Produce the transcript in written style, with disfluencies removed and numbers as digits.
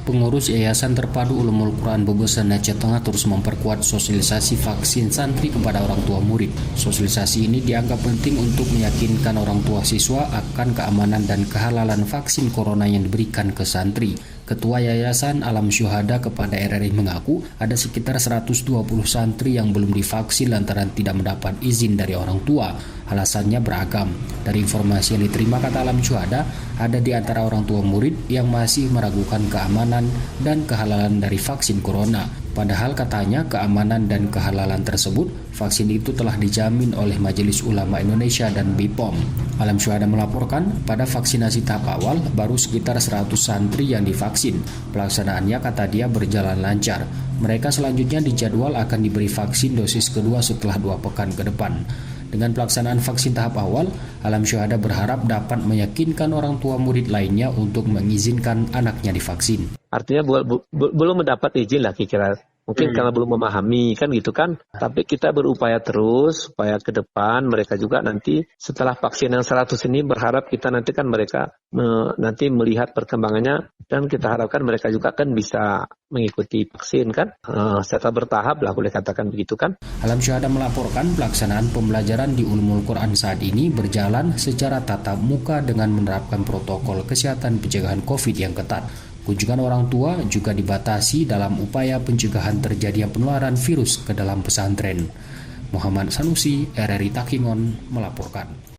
Pengurus Yayasan Terpadu Ulumul Quran Bebesen Aceh Tengah terus memperkuat sosialisasi vaksin santri kepada orang tua murid. Sosialisasi ini dianggap penting untuk meyakinkan orang tua siswa akan keamanan dan kehalalan vaksin corona yang diberikan ke santri. Ketua Yayasan Alam Syuhada kepada RRI mengaku ada sekitar 120 santri yang belum divaksin lantaran tidak mendapat izin dari orang tua. Alasannya beragam. Dari informasi yang diterima, kata Alam Syuhada, ada di antara orang tua murid yang masih meragukan keamanan dan kehalalan dari vaksin corona. Padahal katanya keamanan dan kehalalan tersebut, vaksin itu telah dijamin oleh Majelis Ulama Indonesia dan BPOM. Alam Syuhada melaporkan pada vaksinasi tahap awal baru sekitar 100 santri yang divaksin. Pelaksanaannya kata dia berjalan lancar. Mereka selanjutnya dijadwal akan diberi vaksin dosis kedua setelah 2 pekan ke depan. Dengan pelaksanaan vaksin tahap awal, Alam Syuhada berharap dapat meyakinkan orang tua murid lainnya untuk mengizinkan anaknya divaksin. Artinya belum mendapat izin lah kira-kira. Mungkin karena belum memahami kan gitu kan. Tapi kita berupaya terus supaya ke depan mereka juga nanti setelah vaksin yang 100 ini berharap kita nanti kan mereka nanti melihat perkembangannya dan kita harapkan mereka juga kan bisa mengikuti vaksin kan. Secara bertahap lah boleh katakan begitu kan. Alam Syuhada melaporkan pelaksanaan pembelajaran di Ulumul Quran saat ini berjalan secara tatap muka dengan menerapkan protokol kesehatan pencegahan COVID yang ketat. Kunjungan orang tua juga dibatasi dalam upaya pencegahan terjadinya penularan virus ke dalam pesantren. Muhammad Sanusi, RRI Takingon, melaporkan.